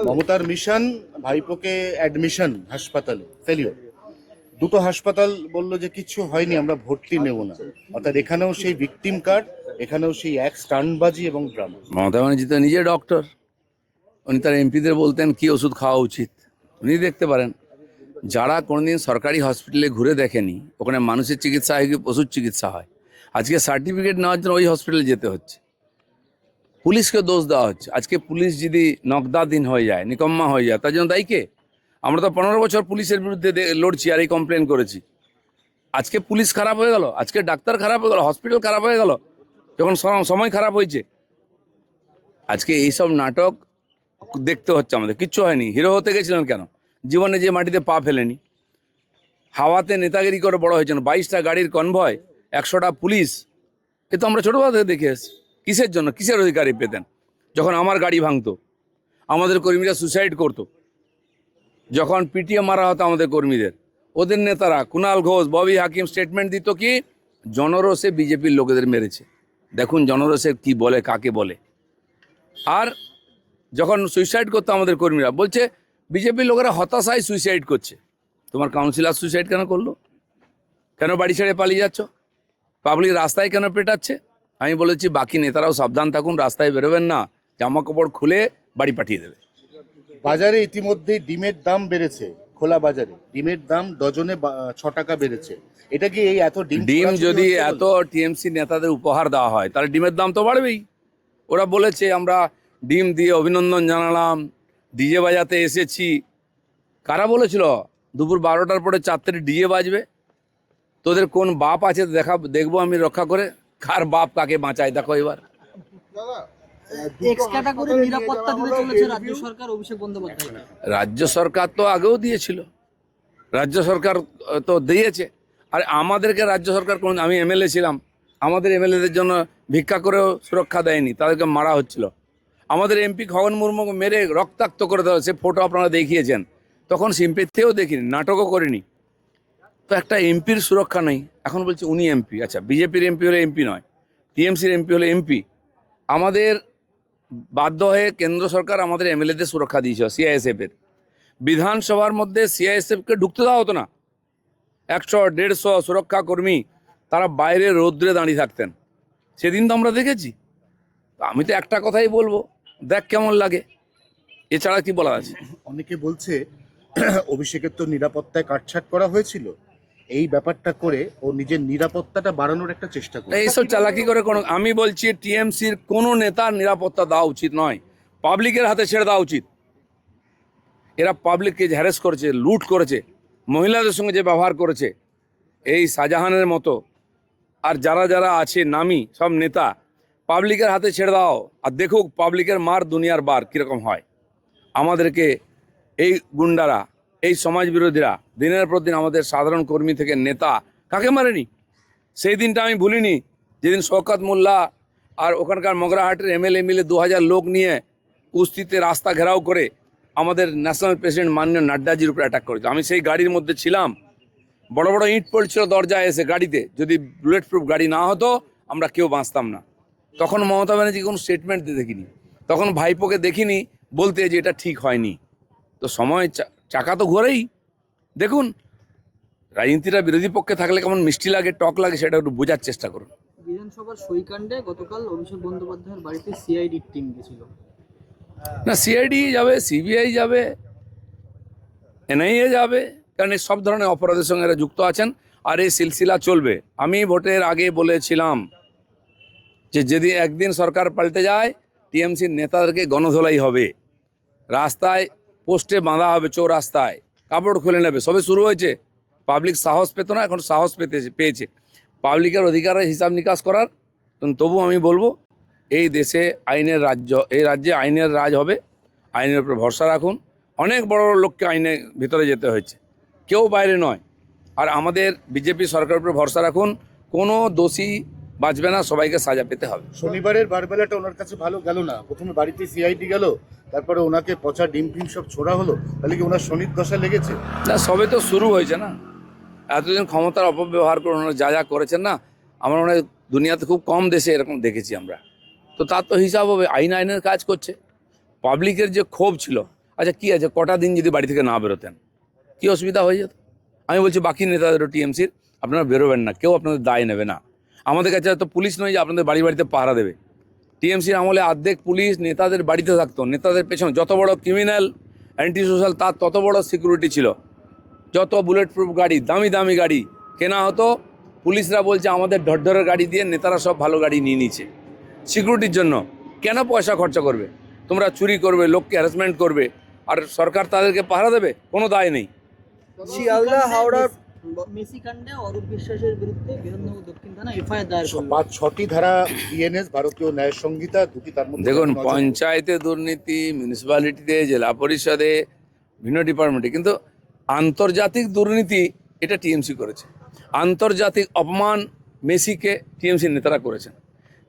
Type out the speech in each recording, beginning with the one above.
মমতার mission ভাইপোকে admission হাসপাতালে failure. দুটো হাসপাতাল বললো যে কিছু হয়নি, আমরা ভর্তি নেব না। অর্থাৎ এখানেও সেই ভিকটিম কার্ড, এখানেও সেই এক স্টান্টবাজি এবং ড্রামা। মমতা ব্যানার্জি তো নিজে ডক্টর, উনি তার এমপিদের বলতেন কি ওষুধ খাওয়া উচিত, উনি দেখতে পারেন। যারা কোনোদিন সরকারি হসপিটালে ঘুরে দেখেনি ওখানে মানুষের চিকিৎসা হয় কি পশুর চিকিৎসা হয়, আজকে সার্টিফিকেট নেওয়ার জন্য ওই হসপিটালে যেতে হচ্ছে। পুলিশকে দোষ দেওয়া হচ্ছে। আজকে পুলিশ যদি নগদাধীন হয়ে যায়, নিকম্মা হয়ে যায়, তার জন্য দায়ী কে? আমরা তো 15 বছর পুলিশের বিরুদ্ধে লড়ছি আর এই কমপ্লেন করেছি। আজকে পুলিশ খারাপ হয়ে গেল, আজকে ডাক্তার খারাপ হয়ে গেল, হসপিটাল খারাপ হয়ে গেল যখন সময় খারাপ হয়েছে। আজকে এইসব নাটক দেখতে হচ্ছে আমাদের। কিচ্ছু হয়নি। হিরো হতে গেছিলেন কেন? জীবনে যে মাটিতে পা ফেলেনি, হাওয়াতে নেতাগিরি করে বড় হয়েছেন। 22টা গাড়ির কনভয়, 100টা পুলিশ, এ তো আমরা ছোটবেলা থেকে দেখে এসেছি। কিসের জন্য, কিসের অধিকারী পেতেন? যখন আমার গাড়ি ভাঙতো, আমাদের কর্মীরা সুসাইড করতো, যখন পিটিয়ে মারা হতো আমাদের কর্মীদের, ওদের নেতারা কুণাল ঘোষ, ববি হাকিম স্টেটমেন্ট দিত কি জনরোষে বিজেপির লোকেদের মেরেছে। দেখুন জনরোষে কি বলে, কাকে বলে। আর যখন সুইসাইড করতো আমাদের কর্মীরা, বলছে বিজেপির লোকেরা হতাশায় সুইসাইড করছে। তোমার কাউন্সিলর সুইসাইড কেন করলো? কেন বাড়ি ছেড়ে পালিয়ে যাচ্ছ? পাবলিক রাস্তায় কেন পেটাচ্ছে? আমি বলেছি বাকি নেতারাও সাবধান থাকুন, রাস্তায় বেরোবেন না, জামা কাপড় খুলে বাড়ি পাঠিয়ে দেবে। বাজারে ইতিমধ্যেই ডিমের দাম বেড়েছে। খোলা বাজারে ডিমের দাম ডজনে 6 টাকা বেড়েছে। এটা কি এই এত ডিম যদি এত টিএমসি নেতাদের উপহার দেওয়া হয় তাহলে ডিমের দাম তো বাড়বেই। ওরা বলেছে আমরা ডিম দিয়ে অভিনন্দন জানালাম, ডিজে বাজাতে এসেছি। কারা বলেছিল দুপুর 12টার পরে 4টে ডিজে বাজবে? তোদের কোন বাপ আছে দেখবো আমি রক্ষা করে, কার বাপ কাকে বাঁচায় দেখো এবার। রাজ্য সরকার তো আগেও দিয়েছিল, রাজ্য সরকার তো দিয়েছে। আর আমাদেরকে রাজ্য সরকার কোন, আমি এমএলএ ছিলাম, আমাদের এমএলএদের জন্য ভিক্ষা করেও সুরক্ষা দেয়নি, তাদেরকে মারা হচ্ছিল। আমাদের এমপি খগন মুর্মুকে মেরে রক্তাক্ত করে দেওয়া, সে ফটো আপনারা দেখিয়েছেন। তখন সিম্পেথিও দেখিনি, নাটকও করিনি। তো একটা এমপির সুরক্ষা নেই। এখন বলছে উনি এমপি। আচ্ছা, বিজেপির এমপি হলে এমপি নয়, টিএমসির এমপি হলে এমপি। আমাদের বাধ্য হয়ে কেন্দ্র সরকার আমাদের এমএলএদের সুরক্ষা দিয়েছিল সিআইএসএফের। বিধানসভার মধ্যে সিআইএসএফকে ঢুকতে দেওয়া হতো না। 100-150 সুরক্ষা কর্মী তারা বাইরে রৌদ্রে দাঁড়িয়ে থাকতেন। সেদিন তো আমরা দেখেছি। আমি তো একটা কথাই বলবো, দেখ কেমন লাগে, এছাড়া কি বলা আছে? অনেকে বলছে অভিষেকের তো নিরাপত্তায় কাটছাট করা হয়েছিল, এই ব্যাপারটা করে ও নিজের নিরাপত্তাটা বাড়ানোর একটা চেষ্টা করে। এইসব চালাকি করে কোনো, আমি বলছি টিএমসির কোনো নেতার নিরাপত্তা দেওয়া উচিত নয়, পাবলিকের হাতে ছেড়ে দেওয়া উচিত। এরা পাবলিককে হ্যারেস করেছে, লুট করেছে, মহিলাদের সঙ্গে যে ব্যবহার করেছে, এই শাহজাহানের মতো আর যারা যারা আছে নামি সব নেতা, পাবলিকের হাতে ছেড়ে দাও আর দেখুক পাবলিকের মার দুনিয়ার বার কীরকম হয়। আমাদেরকে এই গুন্ডারা, এই সমাজ বিরোধীরা দিনের পর দিন আমাদের সাধারণ কর্মী থেকে নেতা কাকে মারেনি? সেই দিনটা আমি ভুলিনি, যেদিন শওকত মোল্লা আর ওখানকার মগরাহাটের এমএলএ 2000 লোক নিয়ে কুস্তিতে রাস্তা ঘেরাও করে আমাদের ন্যাশনাল প্রেসিডেন্ট মাননীয় নাড্ডাজির উপরে অ্যাটাক করেছে। আমি সেই গাড়ির মধ্যে ছিলাম, বড় বড় ইট পড়ছিল দরজায় এসে গাড়িতে। যদি বুলেট প্রুফ গাড়ি না হতো আমরা কেউ বাঁচতাম না। তখন মমতা ব্যানার্জি কোনো স্টেটমেন্ট দেখিনি, তখন ভাইপোকে দেখিনি বলতে যে এটা ঠিক হয়নি। তো সময় চাকা তো ঘোরেই। দেখুন রাজনীতিটা বিরোধী পক্ষে থাকলে কেমন মিষ্টি লাগে, টক লাগে, সেটা একটু বোঝার চেষ্টা করুন। বিধানসভার সইকাণ্ডে গতকাল অভিষেক বন্দ্যোপাধ্যায়ের বাড়িতে সিআইডি টিম গেছিল। না, সিআইডি যাবে, সিবিআই যাবে, এনআইএ যাবে, কারণ এই সব ধরনের অপরাধের সঙ্গে এরা যুক্ত আছেন আর এই সিলসিলা চলবে। আমি ভোটের আগে বলেছিলাম যে যদি একদিন সরকার পাল্টে যায় টিএমসির নেতাদেরকে গণধোলাই হবে, রাস্তায় পোস্টে বাঁধা হবে, চৌরাস্তায় কাপড় খুলে নেবে। সবে শুরু হয়েছে, পাবলিক সাহস পেত না, এখন সাহস পেয়েছে পাবলিকের অধিকারের হিসাব নিকাশ করার। তবু আমি বলবো এই দেশে আইনের রাজ্য, এই রাজ্যে আইনের রাজ হবে, আইনের উপরে ভরসা রাখুন। অনেক বড় বড় লোককে আইনের ভিতরে যেতে হয়েছে, কেউ বাইরে নয়। আর আমাদের বিজেপি সরকারের উপরে ভরসা রাখুন, কোনো দোষী বাঁচবে না, সবাইকে সাজা পেতে হবে। শনিবারের বারবেলাটা ওনার কাছে ভালো গেল না। প্রথমে বাড়িতে সিআইডি গেল, তারপরে ওনাকে পচা ডিম ফিম সব ছোড়া হলো। তাহলে কি ওনার শনির দশা লেগেছে? না, সবে তো শুরু হয়েছে না। এতদিন ক্ষমতার অপব্যবহার করে ওনারা যা যা করেছেন না, আমার মনে হয় দুনিয়াতে খুব কম দেশে এরকম দেখেছি আমরা। তো তার তো হিসাব হবে, আইনের কাজ করছে। পাবলিকের যে ক্ষোভ ছিল, আচ্ছা কি আছে, কটা দিন যদি বাড়ি থেকে না বেরোতেন কি অসুবিধা হয়ে যেত? আমি বলছি বাকি নেতাদেরও টিএমসির, আপনারা বেরোবেন না, কেউ আপনাদের দায় নেবে না। আমাদের কাছে তো পুলিশ নয় যে আপনাদের বাড়ি বাড়িতে পাহারা দেবে। টিএমসির আমলে অর্ধেক পুলিশ নেতাদের বাড়িতে থাকতো, নেতাদের পেছনে যত বড় ক্রিমিনাল অ্যান্টি সোশ্যাল তার তত বড় সিকিউরিটি ছিল। যত বুলেট প্রুফ গাড়ি, দামি দামি গাড়ি কেনা হতো, পুলিশরা বলছে আমাদের ঢরঢরের গাড়ি দিয়ে নেতারা সব ভালো গাড়ি নিয়ে নিচ্ছে সিকিউরিটির জন্য। কেন পয়সা খরচা করবে? তোমরা চুরি করবে, লোককে হ্যারাসমেন্ট করবে, আর সরকার তাদেরকে পাহারা দেবে? কোনো দায় নেই। শিয়ালদা হাওড়ার মেসি কাণ্ডে অরূপ বিশ্বাসের বিরুদ্ধে বিধাননগর দক্ষিণ থানা এফআইআর দায়ের করলো। 5-6টি ধারা বিএনএস, ভারতীয় ন্যায় সংহিতা, দুটি তার মধ্যে দেখুন, নজর- পঞ্চায়েতে দুর্নীতি, মিউনিসিপ্যালিটিতে, জেলা পরিষদে, ভিন্ন ডিপার্টমেন্টে, কিন্তু আন্তর্জাতিক দুর্নীতি এটা টিএমসি করেছে। আন্তর্জাতিক অপমান মেসিকে টিএমসি নেতারা করেছেন।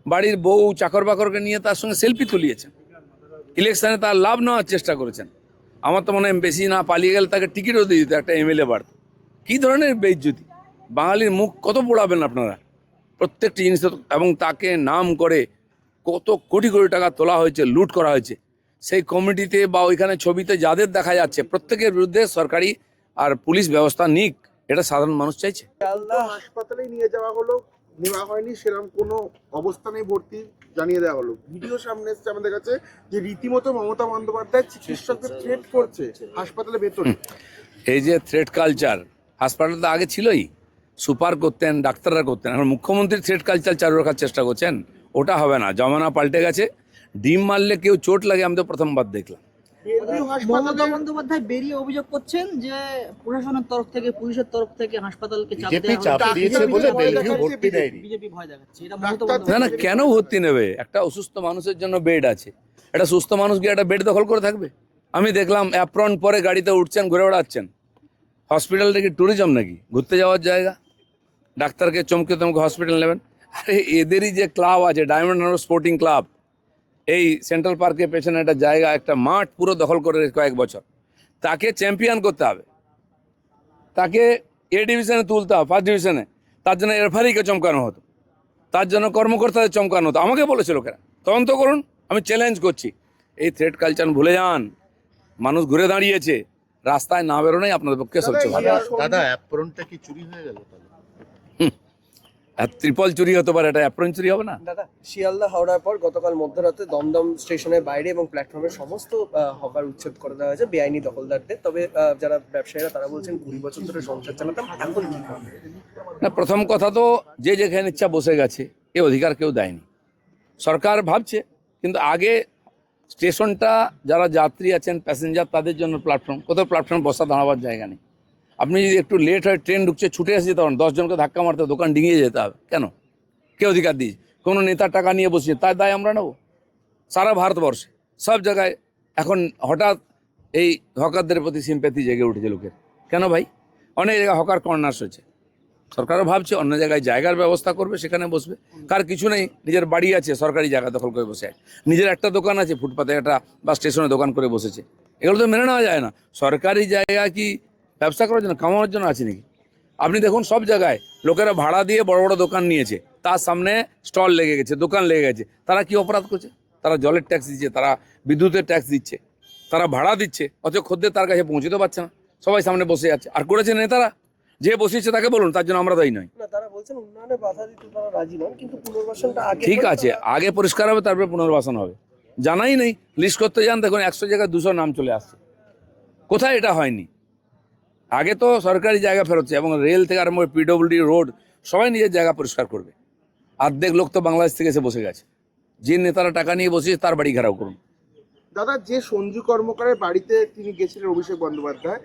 বাড়ির বউ চাকর বাকরকে নিয়ে তার সঙ্গে সেলফি তুলিয়েছেন। ইলেকশনে তার লাভ নেওয়ার চেষ্টা করেছেন। আমার তো মনে হয় বেশি না পালিয়ে গেলে তাকে টিকিটও দিয়ে দিত, একটা এমএলএ বাড়ত। কী ধরনের বেইজ্জতি! বাঙালির মুখ কত পোড়াবেন আপনারা প্রত্যেকটি জিনিস। এবং তাকে নাম করে কত কোটি কোটি টাকা তোলা হয়েছে, লুট করা হয়েছে। সেই কমিটিতে বা ওইখানে ছবিতে যাদের দেখা যাচ্ছে প্রত্যেকের বিরুদ্ধে সরকারি আর পুলিশ ব্যবস্থা নিক, এটা সাধারণ মানুষ চাইছে। শিয়ালদা হাসপাতালে নিয়ে যাওয়া হলো, নেওয়া হয়নি সেরকম কোনো অবস্থানে ভর্তি জানিয়ে দেওয়া হলো। ভিডিও সামনে এসছে আমাদের কাছে যে রীতিমতো মমতা বন্দ্যোপাধ্যায় চিকিৎসকদের থ্রেট করছে হাসপাতালে ভেতরে। এই যে থ্রেট কালচার হাসপাতালে তো আগে ছিলই, সুপার করতেন, ডাক্তাররা করতেন। এখন মুখ্যমন্ত্রী থ্রেট কালচার চালু রাখার চেষ্টা করছেন, ওটা হবে না। জমানা পাল্টে গেছে। ডিম মারলে কেউ চোট লাগে আমি তো প্রথমবার দেখলাম। বেলভিউ মমতা হাসপাতালে বন্দ্যোপাধ্যায় বেরিয়ে অভিযোগ করছেন যে প্রশাসনের তরফ থেকে, পুলিশের তরফ থেকে হাসপাতালকে চাপ বিজেপি দেওয়া চাপ হচ্ছে। দিয়েছে বলে বেলভিউ ভর্তি দেয়নি। বিজেপি ভয় দেখাচ্ছে, এটা মমতা ডাক্তার- না বন্দ্যোপাধ্যায়। না, কেন ভর্তি নেবে? একটা অসুস্থ মানুষের জন্য বেড আছে। একটা সুস্থ মানুষ গিয়ে একটা বেড দখল করে থাকবে? আমি দেখলাম অ্যাপ্রন পরে গাড়িতে উঠছেন, ঘুরে বেড়াচ্ছেন। হসপিটালটা কি ট্যুরিজম নাকি, ঘুরতে যাওয়ার জায়গা? ডাক্তারকে চমকে চমকে হসপিটাল নেবেন? আরে এদেরই যে ক্লাব আছে, ডায়মন্ড হারবার স্পোর্টিং ক্লাব, এই সেন্ট্রাল পার্কের পেছনে একটা জায়গা, একটা মাঠ পুরো দখল করে রেখেছে কয়েক বছর। তাকে চ্যাম্পিয়ন করতে হবে, তাকে এ ডিভিশনে তুলতে হবে, ফার্স্ট ডিভিশনে। তার জন্য রেফারিকে চমকানো হতো, তার জন্য কর্মকর্তাদের চমকানো হতো। আমাকে বলেছে লোকেরা তদন্ত করুন, আমি চ্যালেঞ্জ করছি। এই থ্রেট কালচার ভুলে যান। মানুষ ঘুরে দাঁড়িয়েছে, রাস্তায় না বেরোনোই আপনাদের পক্ষে সবচেয়ে ভালো। দাদা অ্যাপ্রনটা কি চুরি হয়ে গেল তাহলে? আর ত্রিপল চুরি হতে পারে, এটা অ্যাপ্রন চুরি হবে না? দাদা শিয়ালদা হাওড়ার পর গতকাল মধ্যরাতে দমদম স্টেশনের বাইরে এবং প্ল্যাটফর্মের সমস্ত হকার উচ্ছেদ করে দেওয়া হয়েছে বেআইনি দখলদারদের। তবে যারা ব্যবসায়ীরা তারা বলছেন 20 বছর ধরে সংসার চালাতাম, এখন কি হবে? না, প্রথম কথা তো যে যেখানে ইচ্ছা বসে গেছে, এ অধিকার কেউ দেয়নি। সরকার ভাবছে, কিন্তু আগে স্টেশনটা যারা যাত্রী আছেন, প্যাসেঞ্জার, তাদের জন্য প্ল্যাটফর্ম। কোথাও প্ল্যাটফর্ম বসা দাঁড়াবার জায়গা নেই। আপনি যদি একটু লেট হয়, ট্রেন ঢুকছে, ছুটে এসে যেতে পারেন, 10 জনকে ধাক্কা মারতে হবে, দোকান ডিঙিয়ে যেতে হবে। কেন? কে অধিকার দিয়েছে? কোনো নেতার টাকা নিয়ে বসিয়ে তার দায় আমরা নেব? সারা ভারতবর্ষে সব জায়গায় এখন হঠাৎ এই হকারদের প্রতি সিম্প্যাথি জেগে উঠেছে লোকের। কেন ভাই? অনেক জায়গায় হকার কর্নার্স হয়েছে। সরকারও ভাবছে অন্য জায়গায় জায়গার ব্যবস্থা করবে, সেখানে বসবে। কার কিছু নেই, নিজের বাড়ি আছে, সরকারি জায়গা দখল করে বসে আছে। নিজের একটা দোকান আছে, ফুটপাতে একটা বা স্টেশনে দোকান করে বসেছে। এগুলো তো মেনে নেওয়া যায় না। সরকারি জায়গা কি ব্যবসা করার জন্য, কামানোর জন্য আছে নাকি? আপনি দেখুন সব জায়গায় লোকেরা ভাড়া দিয়ে বড় বড় দোকান নিয়েছে, তার সামনে স্টল লেগে গেছে, দোকান লেগে গেছে। তারা কি অপরাধ করছে? তারা জলের ট্যাক্স দিচ্ছে, তারা বিদ্যুতের ট্যাক্স দিচ্ছে, তারা ভাড়া দিচ্ছে, অথচ খদ্দের তার কাছে পৌঁছতে পারছে না, সবাই সামনে বসে আছে। আর করেছে নেতারা, যে বসিয়েছে তাকে বলুন, তার জন্য আমরা দায়ী নয়। না, তারা বলছেন উন্নয়নে বাধা দিতে তারা রাজি নন, কিন্তু পুনর্বাসনটা আগে ঠিক করে আছে, আগে পরিষ্কার হবে, তারপরে পুনর্বাসন হবে। জানাই নেই, লিস্ট করতে যান, দেখুন 100 জায়গায় 200 নাম চলে আসছে। কোথায় এটা হয়নি? আগে তো সরকারি জায়গা ফেরোচ্ছে, এবং রেল থেকে আরম্ভ করে পিডব্লিউডি, রোড, সবাই নিজের জায়গা পরিষ্কার করবে। অর্ধেক লোক তো বাংলাদেশ থেকে এসে বসে গেছে। যে নেতারা টাকা নিয়ে বসেছে তার বাড়ি ঘেরাও করুন। দাদা, যে সঞ্জু কর্মকারের বাড়িতে তিনি গেছিলেন অভিষেক বন্দ্যোপাধ্যায়,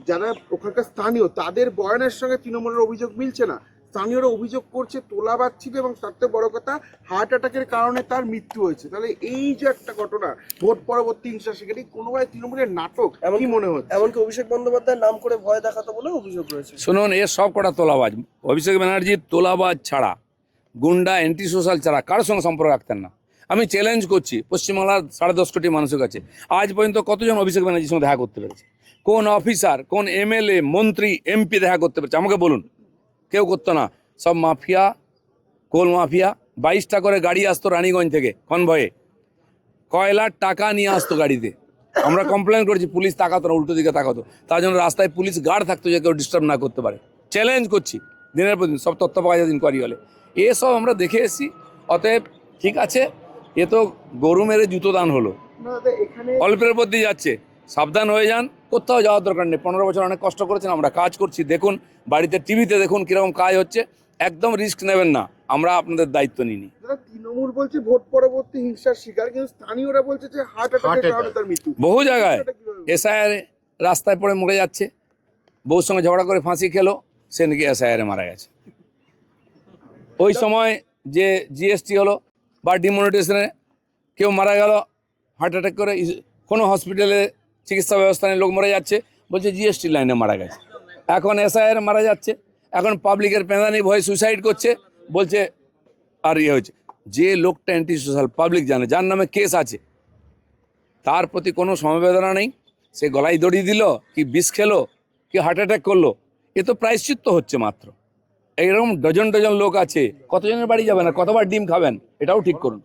যারা ওখানকার স্থানীয়, তাদের বয়ানের সঙ্গে তৃণমূলের অভিযোগ মিলছে না। স্থানীয়রা অভিযোগ করছে তোলাবাজ ছিল, এবং তার থেকে বড় কথা হার্ট অ্যাটাকের কারণে তার মৃত্যু হয়েছে। তাহলে এই যে একটা ঘটনা, ভোট পরবর্তী হিংসা, সেখানে কোনোভাবে তৃণমূলের নাটক কি মনে হচ্ছে? এমনকি অভিষেক বন্দ্যোপাধ্যায়ের নাম করে ভয় দেখাতো বলে অভিযোগ রয়েছে। শুনুন, এর সব কটা তোলাবাজ। অভিষেক ব্যানার্জি তোলাবাজ ছাড়া, গুন্ডা, অ্যান্টি সোশ্যাল ছাড়া কারোর সঙ্গে সম্পর্ক রাখতেন না। আমি চ্যালেঞ্জ করছি পশ্চিমবাংলার 10.5 কোটি মানুষের কাছে, আজ পর্যন্ত কতজন অভিষেক ব্যানার্জির সঙ্গে দেখা করতে পেরেছে? কোন অফিসার, কোন এমএলএ, মন্ত্রী, এমপি দেখা করতে পেরেছে? আমাকে বলুন। কেউ করতো না। সব মাফিয়া, কোল মাফিয়া 22টা করে গাড়ি আসতো রানীগঞ্জ থেকে কনভয়ে, কয়লার টাকা নিয়ে আসতো গাড়িতে। আমরা কমপ্লেন করেছি, পুলিশ তাকাতো না, উল্টো দিকে তাকাতো। তার জন্য রাস্তায় পুলিশ গার্ড থাকতো যে কেউ ডিস্টার্ব না করতে পারে। চ্যালেঞ্জ করছি দিনের পর দিন, সব তথ্য পাওয়া যায় ইনকোয়ারি হলে। এসব আমরা দেখে এসেছি। অতএব ঠিক আছে, এ তো গরু মেরে জুতো দান হলো, না দাদা, এখানে অল্পের উপর দিয়ে যাচ্ছে। সাবধান হয়ে যান, কোথাও যাওয়ার দরকার নেই। 15 বছর অনেক কষ্ট করেছেন, আমরা কাজ করছি, দেখুন বাড়িতে টিভিতে দেখুন কীরকম কাজ হচ্ছে। একদম রিস্ক নেবেন না, আমরা আপনাদের দায়িত্ব নিইনি। দাদা, তৃণমূল বলছে ভোট পরবর্তী হিংসার শিকার, কিন্তু স্থানীয়রা বলছে যে হার্ট অ্যাটাকের কারণে তার মৃত্যু। বহু জায়গায় এটা কিভাবে? এসআইআর রাস্তায় পড়ে মরে যাচ্ছে, বউর সঙ্গে ঝগড়া করে ফাঁসি খেলো, সে নাকি এসআইআরে মারা গেছে। ওই সময় যে জিএসটি হলো বা ডিমনিটাইজেশনে কেউ মারা গেল হার্ট অ্যাটাক করে, কোনো হসপিটালে চিকিৎসা ব্যবস্থা নেই, লোক মরে যাচ্ছে, বলছে জিএসটি লাইনে মারা গেছে। এখন এসআইআর মারা যাচ্ছে, এখন পাবলিকের পেঁদানি ভয়ে সুইসাইড করছে, বলছে আর ইয়ে হয়েছে। যে লোকটা অ্যান্টি সোশ্যাল পাবলিক জানে, যার নামে কেস আছে, তার প্রতি কোনো সমবেদনা নেই। সে গলায় দড়ি দিল, কি বিষ খেলো, কি হার্ট অ্যাটাক করলো, এ তো প্রায়শ্চিত্ত হচ্ছে মাত্র। এইরকম ডজন ডজন লোক আছে, কতজনের বাড়ি যাবেন আর কতবার ডিম খাবেন, এটাও ঠিক করুন।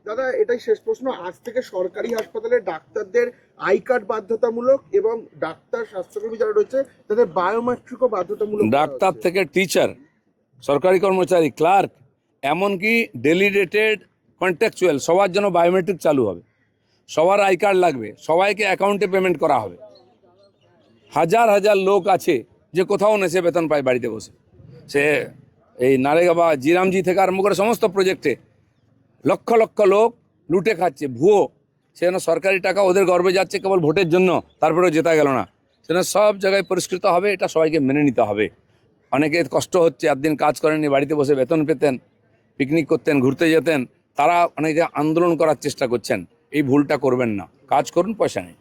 দাদা, এটাই শেষ প্রশ্ন। আজ থেকে সরকারি হাসপাতালে ডাক্তারদের আই কার্ড বাধ্যতামূলক এবং ডাক্তার স্বাস্থ্যকর্মী যারা রয়েছে তাদের বায়োমেট্রিকও বাধ্যতামূলক করা ডাক্তার হচ্ছে। থেকে টিচার, সরকারি কর্মচারী, ক্লার্ক, এমনকি ডেলিগেটেড কন্ট্রাকচুয়াল, সবার জন্য বায়োমেট্রিক চালু হবে। সবার আই কার্ড লাগবে, সবাইকে অ্যাকাউন্টে পেমেন্ট করা হবে। হাজার হাজার লোক আছে যে কোথাও নেছে বেতন পায় বাড়িতে বসে। সে এই নারেগা বা জিরামজি থেকে আরম্ভ করে সমস্ত প্রজেক্টে লক্ষ লক্ষ লোক লুটে খাচ্ছে, ভুয়ো। সেজন্য সরকারি টাকা ওদের গর্বে যাচ্ছে কেবল ভোটের জন্য, তারপরেও জেতা গেল না। সেজন্য সব জায়গায় পরিষ্কৃত হবে, এটা সবাইকে মেনে নিতে হবে। অনেকে কষ্ট হচ্ছে, একদিন কাজ করেননি, বাড়িতে বসে বেতন পেতেন, পিকনিক করতেন, ঘুরতে যেতেন, তারা অনেকে আন্দোলন করার চেষ্টা করছেন। এই ভুলটা করবেন না, কাজ করুন, পয়সা নেই।